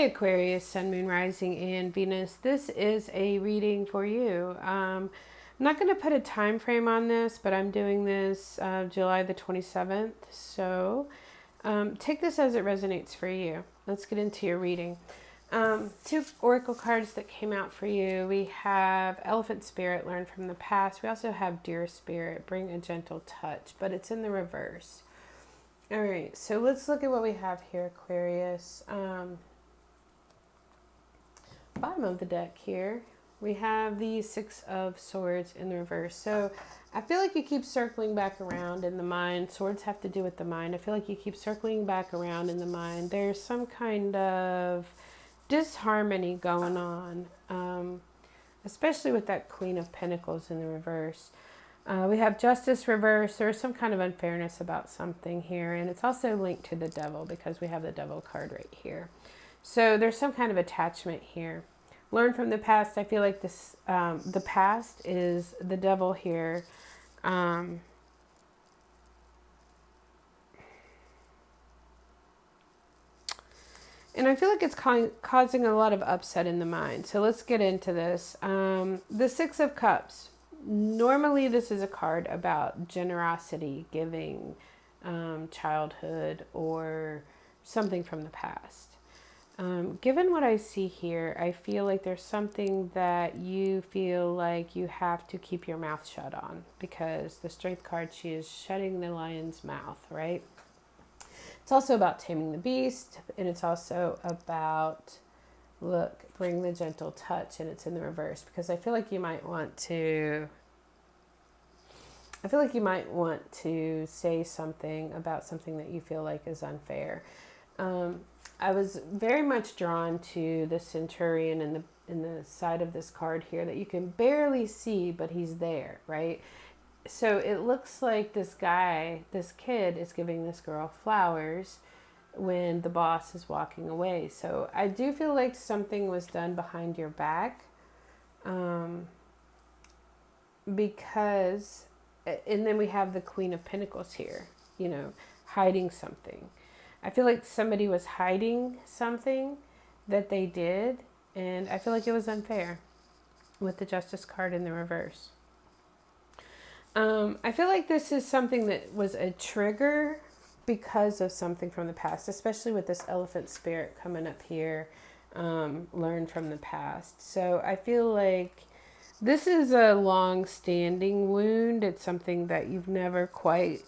Hey Aquarius, Sun, Moon, Rising, and Venus. This is a reading for you. I'm not going to put a time frame on this, but I'm doing this July the 27th. So take this as it resonates for you. Let's get into your reading. Two oracle cards that came out for you. We have Elephant Spirit, learn from the past. We also have Deer Spirit, bring a gentle touch, but it's in the reverse. All right, so let's look at what we have here, Aquarius. Bottom of the deck here, we have the Six of Swords in the reverse. So I feel like you keep circling back around in the mind. Swords have to do with the mind. I feel like you keep circling back around in the mind. There's some kind of disharmony going on, especially with that Queen of Pentacles in the reverse. We have Justice reverse. There's some kind of unfairness about something here. And it's also linked to the Devil because we have the Devil card right here. So there's some kind of attachment here. Learn from the past. I feel like this, the past is the Devil here. And I feel like it's causing a lot of upset in the mind. So let's get into this. The Six of Cups. Normally this is a card about generosity, giving, childhood, or something from the past. Given what I see here, I feel like there's something that you feel like you have to keep your mouth shut on because the Strength card, she is shutting the lion's mouth, right? It's also about taming the beast, and it's also about, look, bring the gentle touch, and it's in the reverse because I feel like you might want to say something about something that you feel like is unfair. I was very much drawn to the centurion in the side of this card here that you can barely see, but he's there, right? So it looks like this kid is giving this girl flowers when the boss is walking away. So I do feel like something was done behind your back, because, and then we have the Queen of Pentacles here, hiding something. I feel like somebody was hiding something that they did, and I feel like it was unfair with the Justice card in the reverse. I feel like this is something that was a trigger because of something from the past, especially with this Elephant Spirit coming up here, learn from the past. So I feel like this is a long-standing wound. It's something that you've never quite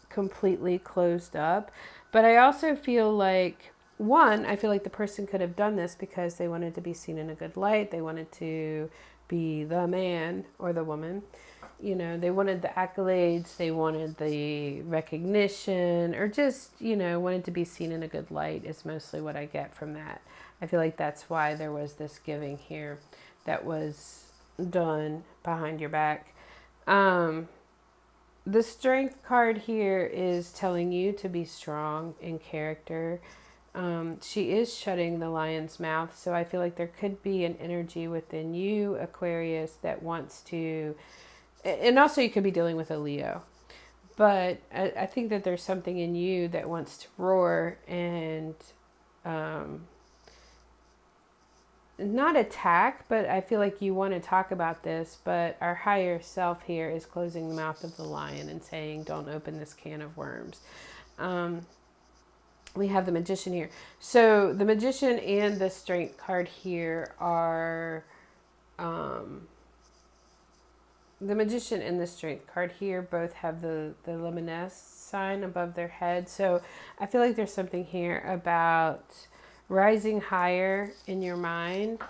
completely closed up. But I also feel like, I feel like the person could have done this because they wanted to be seen in a good light. They wanted to be the man or the woman. They wanted the accolades. They wanted the recognition, or just, wanted to be seen in a good light is mostly what I get from that. I feel like that's why there was this giving here that was done behind your back. The Strength card here is telling you to be strong in character. She is shutting the lion's mouth, so I feel like there could be an energy within you, Aquarius, that wants to, and also you could be dealing with a Leo, but I think that there's something in you that wants to roar and not attack, but I feel like you want to talk about this, but our higher self here is closing the mouth of the lion and saying, don't open this can of worms. We have the Magician here. So the Magician and the Strength card here are, the Magician and the Strength card here both have the luminous sign above their head. So I feel like there's something here about rising higher in your mind,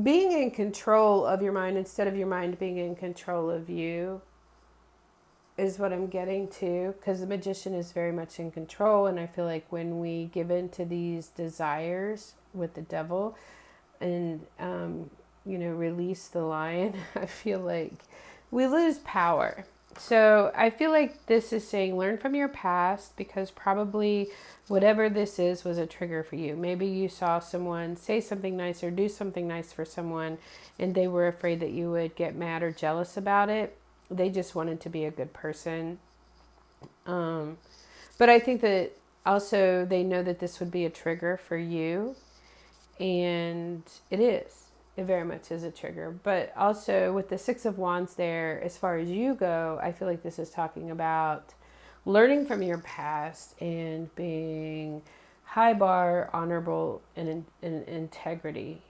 being in control of your mind instead of your mind being in control of you is what I'm getting to, because the Magician is very much in control, and I feel like when we give in to these desires with the Devil and release the lion, I feel like we lose power. So I feel like this is saying learn from your past, because probably whatever this is was a trigger for you. Maybe you saw someone say something nice or do something nice for someone and they were afraid that you would get mad or jealous about it. They just wanted to be a good person. But I think that also they know that this would be a trigger for you, and it is. It very much is a trigger. But also with the Six of Wands there, as far as you go, I feel like this is talking about learning from your past and being high bar, honorable, and in integrity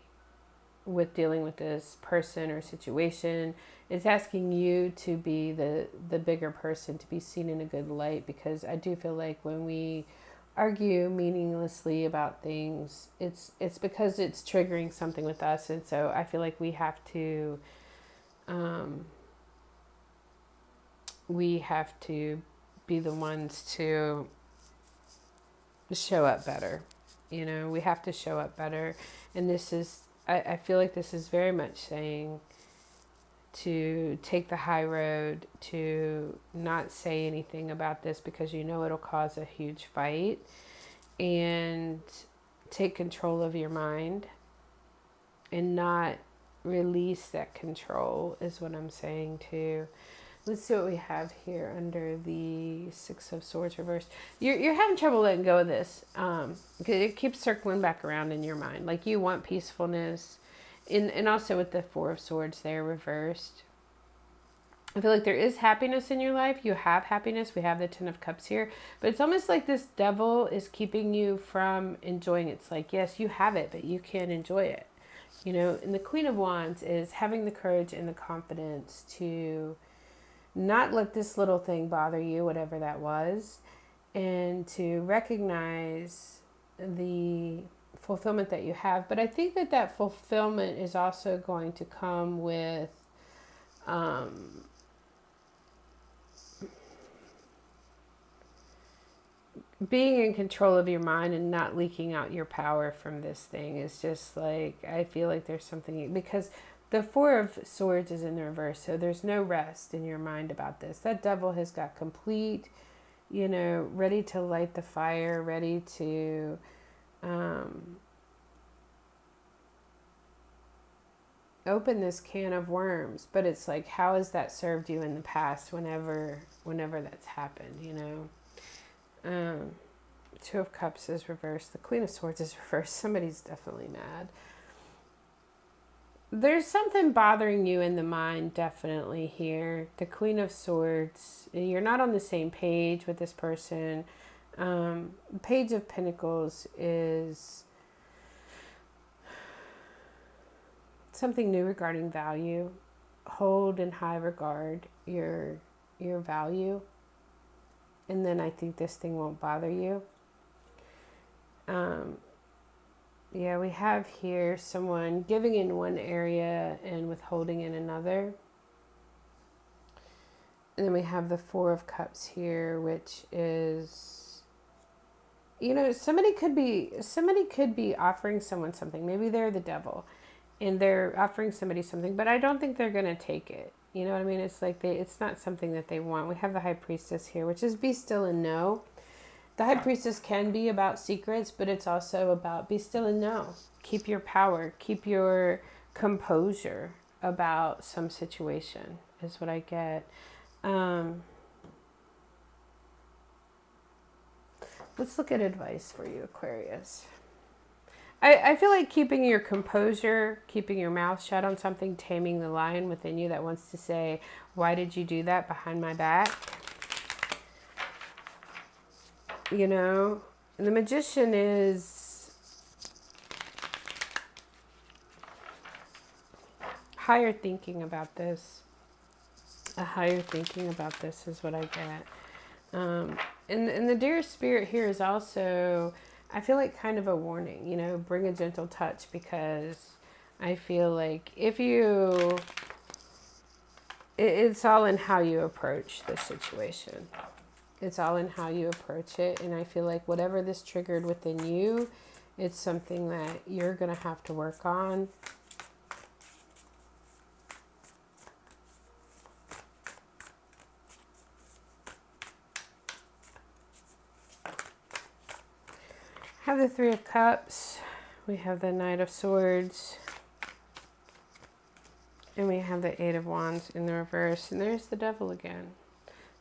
with dealing with this person or situation. It's asking you to be the bigger person, to be seen in a good light, because I do feel like when we argue meaninglessly about things, it's because it's triggering something with us. And so I feel like um, we have to be the ones to show up better. You know, we have to show up better. And this is, I feel like this is very much saying to take the high road, to not say anything about this because you know it'll cause a huge fight, and take control of your mind and not release that control is what I'm saying too. Let's see what we have here under the Six of Swords reversed. You're having trouble letting go of this. It keeps circling back around in your mind. Like you want peacefulness. And also with the Four of Swords there reversed. I feel like there is happiness in your life. You have happiness. We have the Ten of Cups here. But it's almost like this devil is keeping you from enjoying it. It's like, yes, you have it, but you can't enjoy it. You know, and the Queen of Wands is having the courage and the confidence to not let this little thing bother you, whatever that was, and to recognize the fulfillment that you have. But I think that that fulfillment is also going to come with being in control of your mind and not leaking out your power from this thing. Is just like, I feel like there's something, because the Four of Swords is in the reverse, so there's no rest in your mind about this. That devil has got complete, you know, ready to light the fire, ready to open this can of worms. But it's like, how has that served you in the past whenever that's happened, you know? Two of Cups is reversed. The Queen of Swords is reversed. Somebody's definitely mad. There's something bothering you in the mind, definitely here. The Queen of Swords, you're not on the same page with this person. Page of Pentacles is something new regarding value. Hold in high regard your value. And then I think this thing won't bother you. Yeah, we have here someone giving in one area and withholding in another. And then we have the Four of Cups here, which is, you know, somebody could be offering someone something. Maybe they're the devil and they're offering somebody something, but I don't think they're going to take it. You know what I mean? It's like it's not something that they want. We have the High Priestess here, which is be still and know. The High Priestess can be about secrets, but it's also about be still and know. Keep your power. Keep your composure about some situation is what I get. Let's look at advice for you, Aquarius. I feel like keeping your composure, keeping your mouth shut on something, taming the lion within you that wants to say, why did you do that behind my back? You know, and the Magician is higher thinking about this. A higher thinking about this is what I get. And the Dear Spirit here is also, I feel like kind of a warning, you know, bring a gentle touch, because I feel like it's all in how you approach the situation. It's all in how you approach it. And I feel like whatever this triggered within you, it's something that you're going to have to work on. Have the Three of Cups. We have the Knight of Swords. And we have the Eight of Wands in the reverse. And there's the Devil again.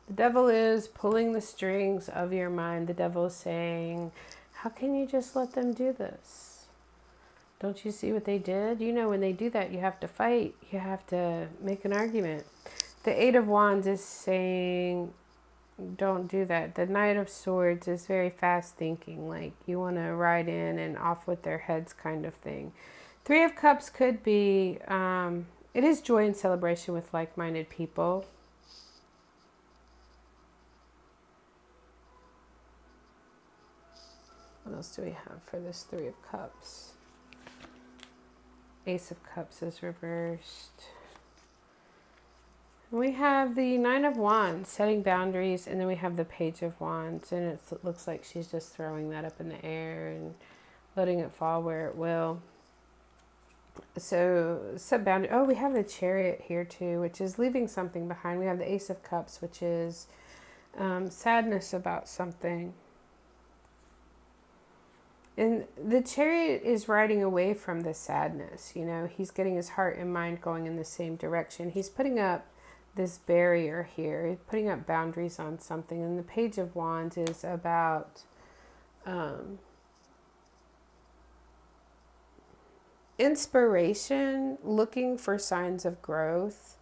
The devil is pulling the strings of your mind. The devil is saying, how can you just let them do this? Don't you see what they did? You know, when they do that, you have to fight. You have to make an argument. The Eight of Wands is saying, don't do that. The Knight of Swords is very fast thinking, like you want to ride in and off with their heads kind of thing. Three of Cups could be, it is joy and celebration with like-minded people. What else do we have for this Three of Cups? Ace of Cups is reversed. We have the Nine of Wands, setting boundaries, and then we have the Page of Wands, and it looks like she's just throwing that up in the air and letting it fall where it will. So, set boundary. Oh, we have the Chariot here too, which is leaving something behind. We have the Ace of Cups, which is sadness about something. And the Chariot is riding away from the sadness. You know, he's getting his heart and mind going in the same direction. He's putting up this barrier here, he's putting up boundaries on something. And the Page of Wands is about inspiration, looking for signs of growth,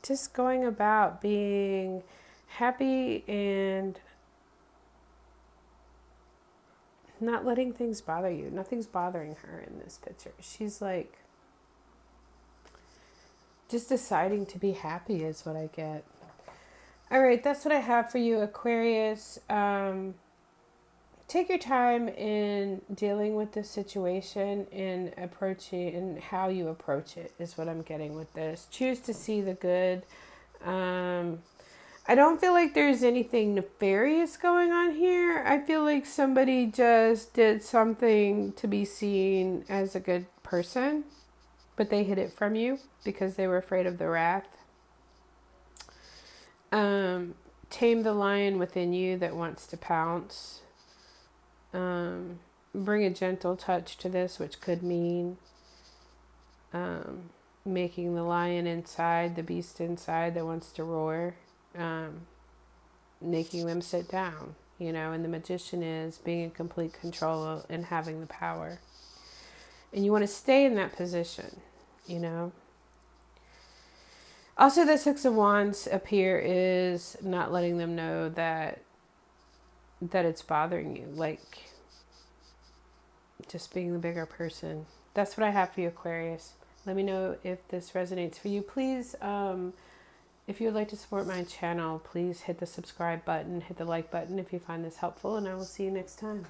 just going about being happy and not letting things bother you. Nothing's bothering her in this picture. She's like just deciding to be happy is what I get. All right, that's what I have for you, Aquarius. Take your time in dealing with this situation and approaching, and how you approach it is what I'm getting with this. Choose to see the good. I don't feel like there's anything nefarious going on here. I feel like somebody just did something to be seen as a good person, but they hid it from you because they were afraid of the wrath. Tame the lion within you that wants to pounce. Bring a gentle touch to this, which could mean making the lion inside, the beast inside that wants to roar, making them sit down, you know. And the Magician is being in complete control and having the power. And you want to stay in that position, you know. Also, the Six of Wands up here is not letting them know that it's bothering you, like just being the bigger person. That's what I have for you, Aquarius. Let me know if this resonates for you. Please, if you would like to support my channel, please hit the subscribe button, hit the like button if you find this helpful, and I will see you next time.